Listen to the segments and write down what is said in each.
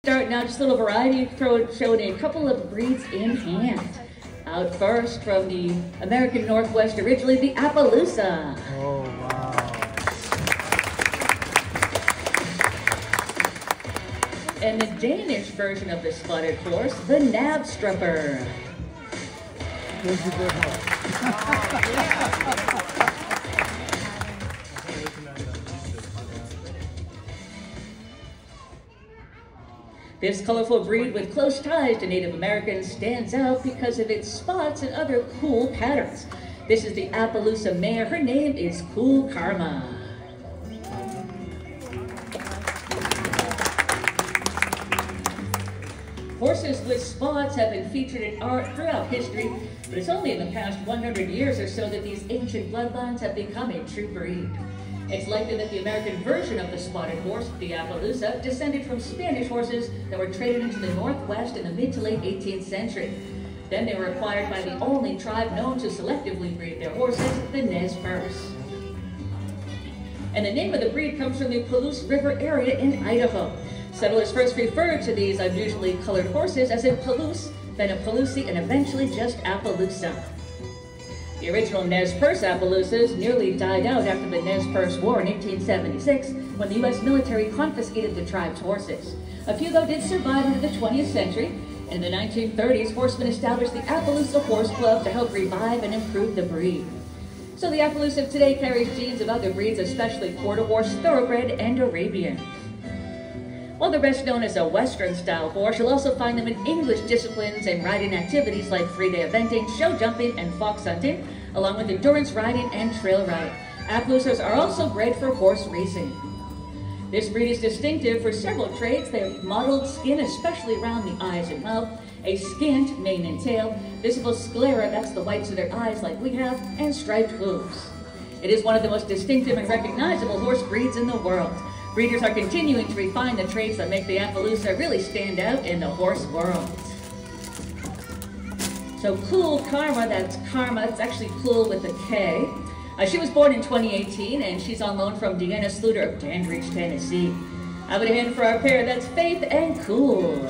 Starting out, just a little variety, showing a couple of breeds in hand. Out first from the American Northwest, originally the Appaloosa. Oh, wow. And the Danish version of the spotted horse, the Knabstrupper. Here's the good one. This colorful breed with close ties to Native Americans stands out because of its spots and other cool patterns. This is the Appaloosa mare. Her name is Cool Karma. Horses with spots have been featured in art throughout history, but it's only in the past 100 years or so that these ancient bloodlines have become a true breed. It's likely that the American version of the spotted horse, the Appaloosa, descended from Spanish horses that were traded into the Northwest in the mid to late 18th century. Then they were acquired by the only tribe known to selectively breed their horses, the Nez Perce. And the name of the breed comes from the Palouse River area in Idaho. Settlers first referred to these unusually colored horses as in Palouse, then a Palusi, and eventually just Appaloosa. The original Nez Perce Appaloosas nearly died out after the Nez Perce War in 1876, when the U.S. military confiscated the tribe's horses. A few, though, did survive into the 20th century. In the 1930s, horsemen established the Appaloosa Horse Club to help revive and improve the breed. So the Appaloosa of today carries genes of other breeds, especially quarter horse, thoroughbred, and Arabian. While they're best known as a Western-style horse, you'll also find them in English disciplines and riding activities like three-day eventing, show jumping, and fox hunting, along with endurance riding and trail riding. Appaloosas are also bred for horse racing. This breed is distinctive for several traits. They have mottled skin, especially around the eyes and mouth, a skinned mane and tail, visible sclera, that's the whites of their eyes like we have, and striped hooves. It is one of the most distinctive and recognizable horse breeds in the world. Breeders are continuing to refine the traits that make the Appaloosa really stand out in the horse world. So Cool Karma, that's Karma, it's actually Cool with a K. She was born in 2018 and she's on loan from Deanna Sluter of Dandridge, Tennessee. I would hand for our pair, that's Faith and Cool.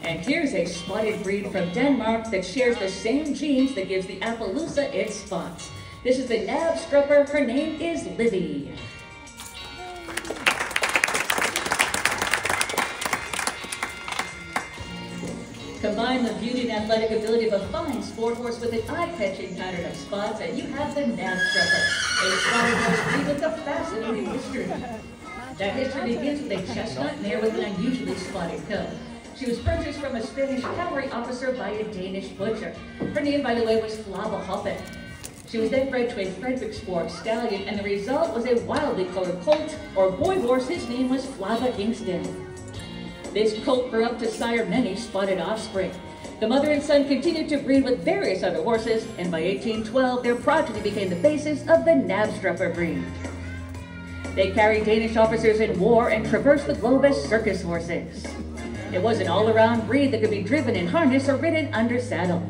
And here's a spotted breed from Denmark that shares the same genes that gives the Appaloosa its spots. This is the Knabstrupper. Her name is Livy. Combine the beauty and athletic ability of a fine sport horse with an eye-catching pattern of spots, and you have the Knabstrupper, a spotted horse breed with a fascinating history. That history begins with a chestnut mare with an unusually spotted coat. She was purchased from a Spanish cavalry officer by a Danish butcher. Her name, by the way, was Flava Hoppen. She was then bred to a Fredericksborg stallion, and the result was a wildly colored colt, or boy horse. His name was Flava Kingston. This colt grew up to sire many spotted offspring. The mother and son continued to breed with various other horses, and by 1812, their progeny became the basis of the Knabstrupper breed. They carried Danish officers in war and traversed the globe as circus horses. It was an all-around breed that could be driven in harness or ridden under saddle.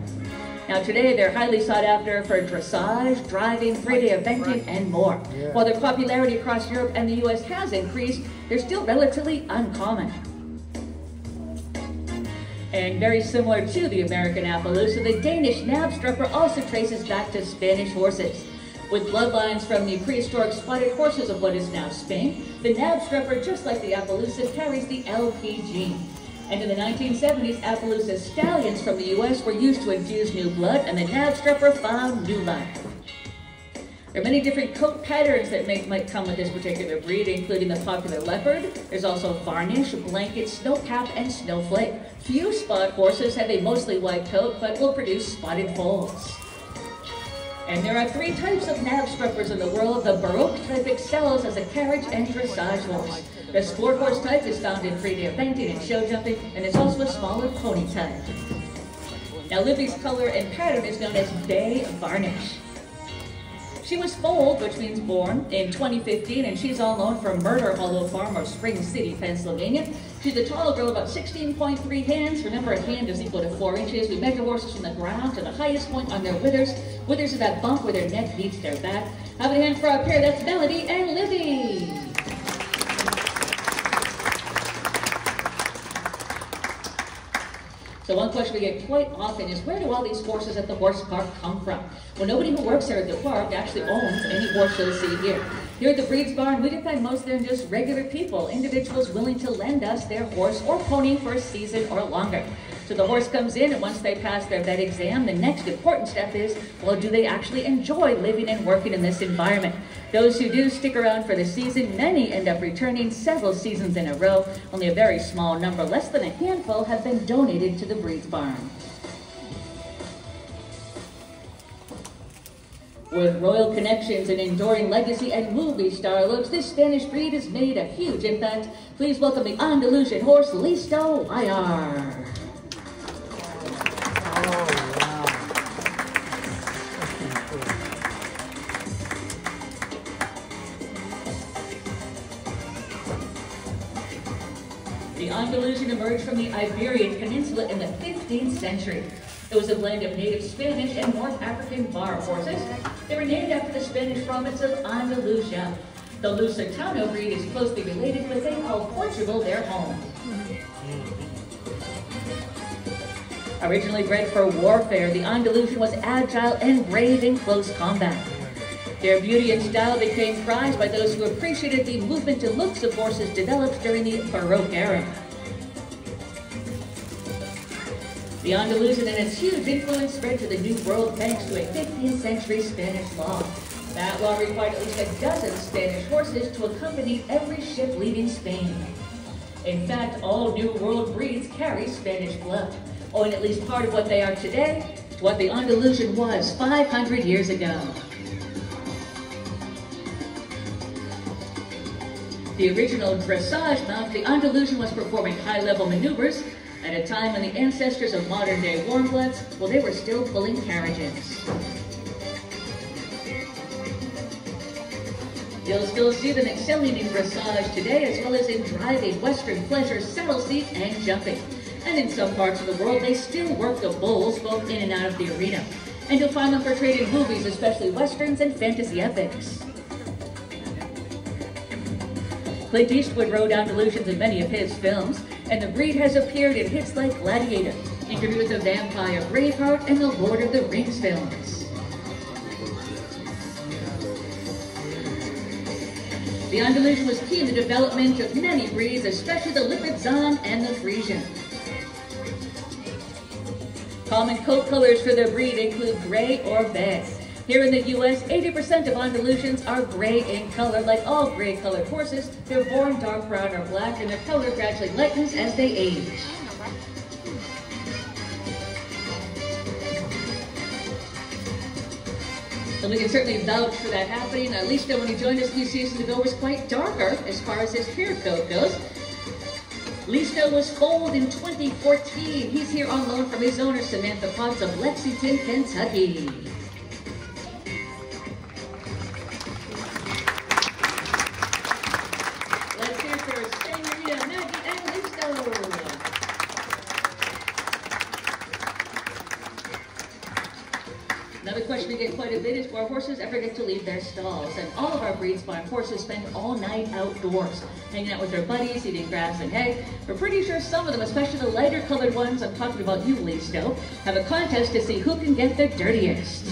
Now today, they're highly sought after for dressage, driving, three-day eventing, and more. While their popularity across Europe and the U.S. has increased, they're still relatively uncommon. And very similar to the American Appaloosa, the Danish Knabstrupper also traces back to Spanish horses. With bloodlines from the prehistoric spotted horses of what is now Spain, the Knabstrupper, just like the Appaloosa, carries the LP gene. And in the 1970s, Appaloosa stallions from the U.S. were used to infuse new blood, and the Knabstrupper found new life. There are many different coat patterns that might come with this particular breed, including the popular leopard. There's also varnish, blanket, snowcap, and snowflake. Few spot horses have a mostly white coat, but will produce spotted foals. And there are three types of Knabstruppers in the world. The Baroque type excels as a carriage and dressage horse. The sport horse type is found in three-day eventing and show jumping, and there's also a smaller pony type. Now, Livy's color and pattern is known as bay varnish. She was foaled, which means born, in 2015, and she's on loan from Murder Hollow Farm of Spring City, Pennsylvania. She's a tall girl, about 16.3 hands. Remember, a hand is equal to 4 inches. We measure horses from the ground to the highest point on their withers. Withers is that bump where their neck meets their back. Have a hand for our pair, that's Melody and Libby. So one question we get quite often is, where do all these horses at the horse park come from? Well, nobody who works here at the park actually owns any horse you'll see here. Here at the Breed's Barn, we depend mostly on just regular people, individuals willing to lend us their horse or pony for a season or longer. So the horse comes in, and once they pass their vet exam, the next important step is, well, do they actually enjoy living and working in this environment? Those who do stick around for the season, many end up returning several seasons in a row. Only a very small number, less than a handful, have been donated to the Breed's Barn. With royal connections and enduring legacy and movie star looks, this Spanish breed has made a huge impact. Please welcome the Andalusian horse, Listo YR. The Andalusian emerged from the Iberian Peninsula in the 15th century. It was a blend of native Spanish and North African bar horses. They were named after the Spanish province of Andalusia. The Lusitano breed is closely related, but they call Portugal their home. Originally bred for warfare, the Andalusian was agile and brave in close combat. Their beauty and style became prized by those who appreciated the movement and looks of horses developed during the Baroque era. The Andalusian and its huge influence spread to the New World thanks to a 15th century Spanish law. That law required at least a dozen Spanish horses to accompany every ship leaving Spain. In fact, all New World breeds carry Spanish blood, owing at least part of what they are today to what the Andalusian was 500 years ago. The original dressage mount, the Andalusian was performing high-level maneuvers at a time when the ancestors of modern-day warmbloods, well, they were still pulling carriages. You'll still see them excelling in dressage today, as well as in driving, western pleasure, saddle seat, and jumping. And in some parts of the world, they still work the bulls both in and out of the arena. And you'll find them portrayed in movies, especially westerns and fantasy epics. Clint Eastwood rode Andalusians in many of his films, and the breed has appeared in hits like Gladiator, Interview with the Vampire, Braveheart, and the Lord of the Rings films. The Andalusian was key in the development of many breeds, especially the Lipizzan and the Frisian. Common coat colors for the breed include gray or bay. Here in the U.S., 80% of Andalusians are gray in color. Like all gray-colored horses, they're born dark brown or black, and their color gradually lightens as they age. So we can certainly vouch for that happening. Listo, when he joined us a few seasons ago, was quite darker as far as his hair coat goes. Listo was foaled in 2014. He's here on loan from his owner, Samantha Potts of Lexington, Kentucky. Another question we get quite a bit is, do our horses ever get to leave their stalls? And all of our Breed's Barn horses spend all night outdoors, hanging out with their buddies, eating grass and hay. We're pretty sure some of them, especially the lighter colored ones, I'm talking about you, Listo, have a contest to see who can get the dirtiest.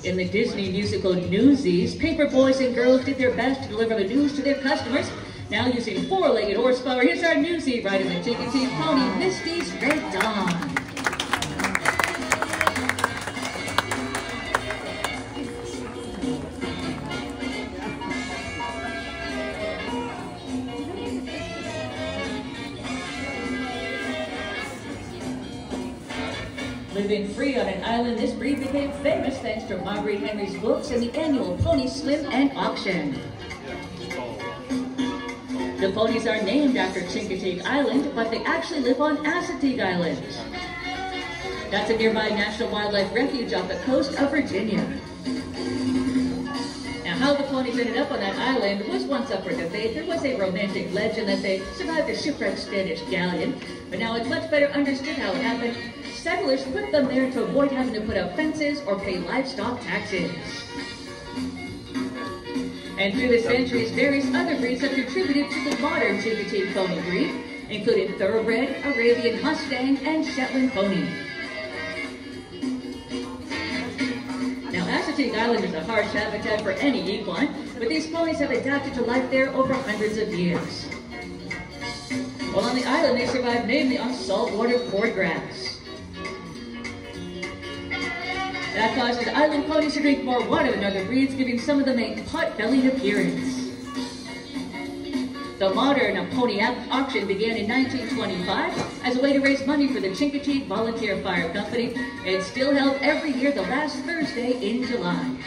In the Disney musical Newsies, paper boys and girls did their best to deliver the news to their customers. Now using four-legged horsepower, here's our newsie riding the Chickasee pony, Misty's Red Dawn. Living free on an island, this breed became famous thanks to Marguerite Henry's books and the annual Pony Swim and Auction. The ponies are named after Chincoteague Island, but they actually live on Assateague Island. That's a nearby National Wildlife Refuge off the coast of Virginia. Now, how the ponies ended up on that island was once up for debate. There was a romantic legend that they survived a shipwrecked Spanish galleon, but now it's much better understood how it happened. Settlers put them there to avoid having to put up fences or pay livestock taxes. And through the centuries, various other breeds have contributed to the modern Chincoteague pony breed, including Thoroughbred, Arabian Mustang, and Shetland pony. Now, Assateague Island is a harsh habitat for any equine, but these ponies have adapted to life there over hundreds of years. While on the island, they survive mainly on saltwater cordgrass. That causes island ponies to drink more water than other breeds, giving some of them a pot-bellied appearance. The modern pony auction began in 1925 as a way to raise money for the Chincoteague Volunteer Fire Company. It's still held every year the last Thursday in July.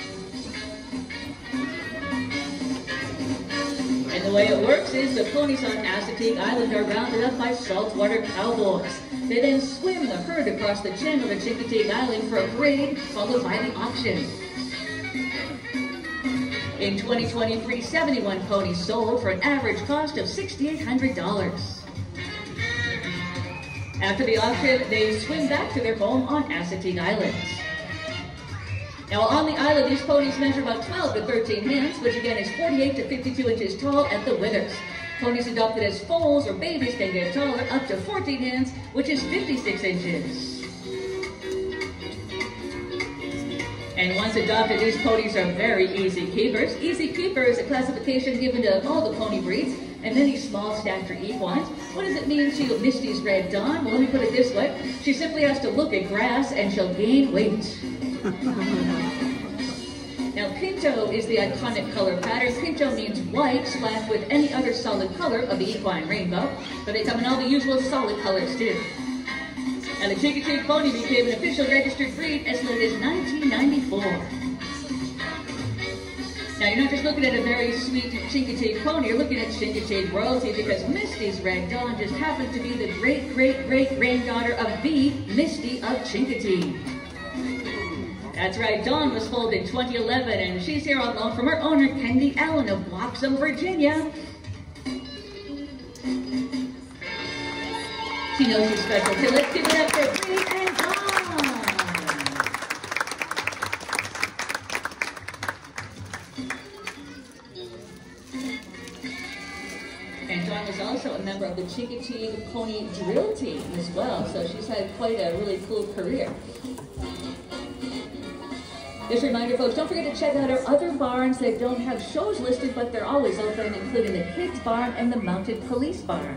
And the way it works is the ponies on Assateague Island are rounded up by saltwater cowboys. They then swim the herd across the channel to Chincoteague Island for a parade, followed by the auction. In 2023, 71 ponies sold for an average cost of $6,800. After the auction, they swim back to their home on Assateague Island. Now, on the island, these ponies measure about 12 to 13 hands, which again is 48 to 52 inches tall at the withers. Ponies adopted as foals or babies can get taller, up to 14 hands, which is 56 inches. And once adopted, these ponies are very easy keepers. Easy keeper is a classification given to all the pony breeds and many small stature equines. What does it mean to Misty's Red Dawn? Well, let me put it this way. She simply has to look at grass and she'll gain weight. Now, pinto is the iconic color pattern. Pinto means white splashed with any other solid color of the equine rainbow, but they come in all the usual solid colors too. And the Chincoteague pony became an official registered breed as late as 1994. Now, you're not just looking at a very sweet Chincoteague pony, you're looking at Chincoteague royalty because Misty's Red Dawn just happens to be the great-great-great-granddaughter of the Misty of Chincoteague. That's right, Dawn was foaled in 2011, and she's here on loan from her owner, Kendi Allen of Bloxham, Virginia. She knows she's special, so let's give it up for Bree and Dawn. And Dawn was also a member of the Chincoteague Pony Drill Team as well, so she's had quite a really cool career. Just a reminder, folks, don't forget to check out our other barns that don't have shows listed, but they're always open, including the Kids Barn and the Mounted Police Barn.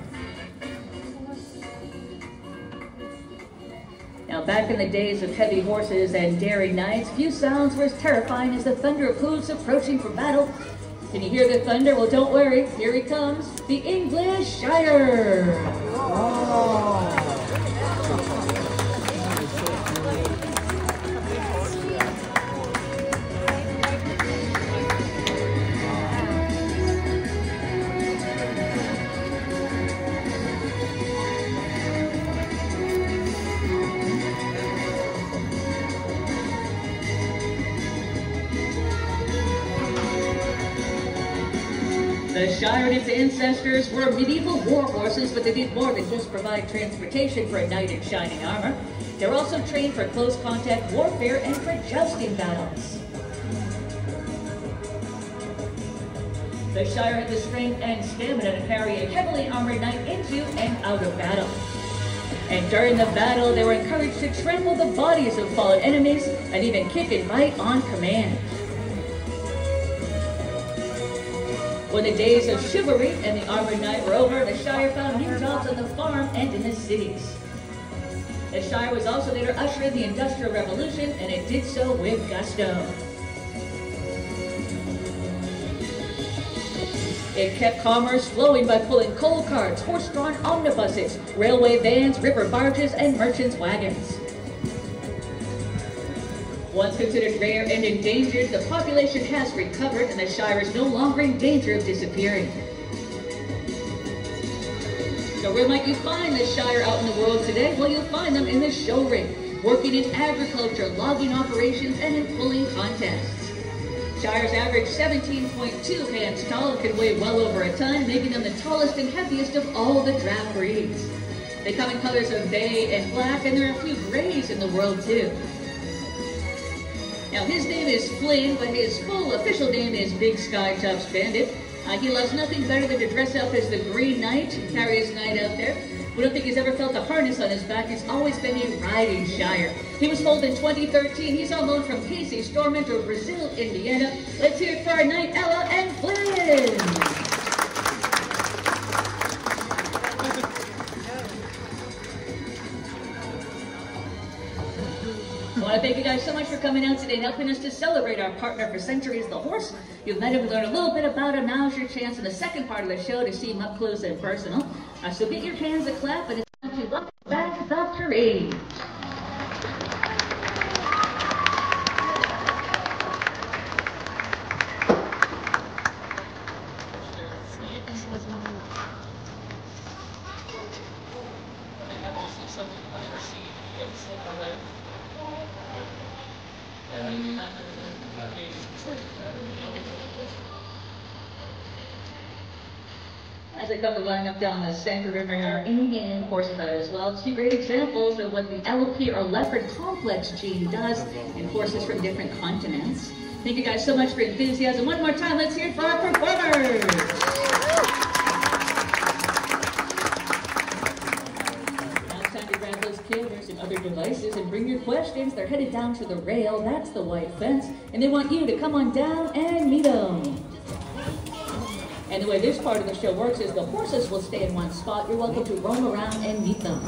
Now, back in the days of heavy horses and daring knights, few sounds were as terrifying as the thunder of hooves approaching for battle. Can you hear the thunder? Well, don't worry. Here he comes, the English Shire. Oh. The Shire and its ancestors were medieval war horses, but they did more than just provide transportation for a knight in shining armor. They were also trained for close contact warfare and for jousting battles. The Shire had the strength and stamina to carry a heavily armored knight into and out of battle. And during the battle, they were encouraged to trample the bodies of fallen enemies and even kick and bite on command. When the days of chivalry and the armored knight were over, the Shire found new jobs on the farm and in the cities. The Shire was also later ushered in the Industrial Revolution, and it did so with gusto. It kept commerce flowing by pulling coal carts, horse-drawn omnibuses, railway vans, river barges, and merchants' wagons. Once considered rare and endangered, the population has recovered and the Shire is no longer in danger of disappearing. So where might you find the Shire out in the world today? Well, you'll find them in the show ring, working in agriculture, logging operations, and in pulling contests. Shires average 17.2 hands tall and can weigh well over a ton, making them the tallest and heaviest of all the draft breeds. They come in colors of bay and black, and there are a few grays in the world too. Now his name is Flynn, but his full official name is Big Sky Tufts Bandit. He loves nothing better than to dress up as the Green Knight and carry his knight out there. We don't think he's ever felt a harness on his back. He's always been a riding Shire. He was foaled in 2013. He's on loan from Casey Stormenter, Brazil, Indiana. Let's hear it for our knight, Ella and Flynn. I want to thank you guys so much for coming out today and helping us to celebrate our partner for centuries, the horse. You've met him, we learned a little bit about him. Now's your chance in the second part of the show to see him up close and personal. So get your hands a clap, and it's time to welcome back the parade. As they come to line up down the center river, our Indian horses are as well. Two great examples of what the LP or leopard complex gene does in horses from different continents. Thank you guys so much for your enthusiasm. One more time, let's hear it for our performers. Now it's time to grab those cameras and other devices and bring your questions. They're headed down to the rail. That's the white fence. And they want you to come on down and meet them. And the way this part of the show works is the horses will stay in one spot. You're welcome to roam around and meet them.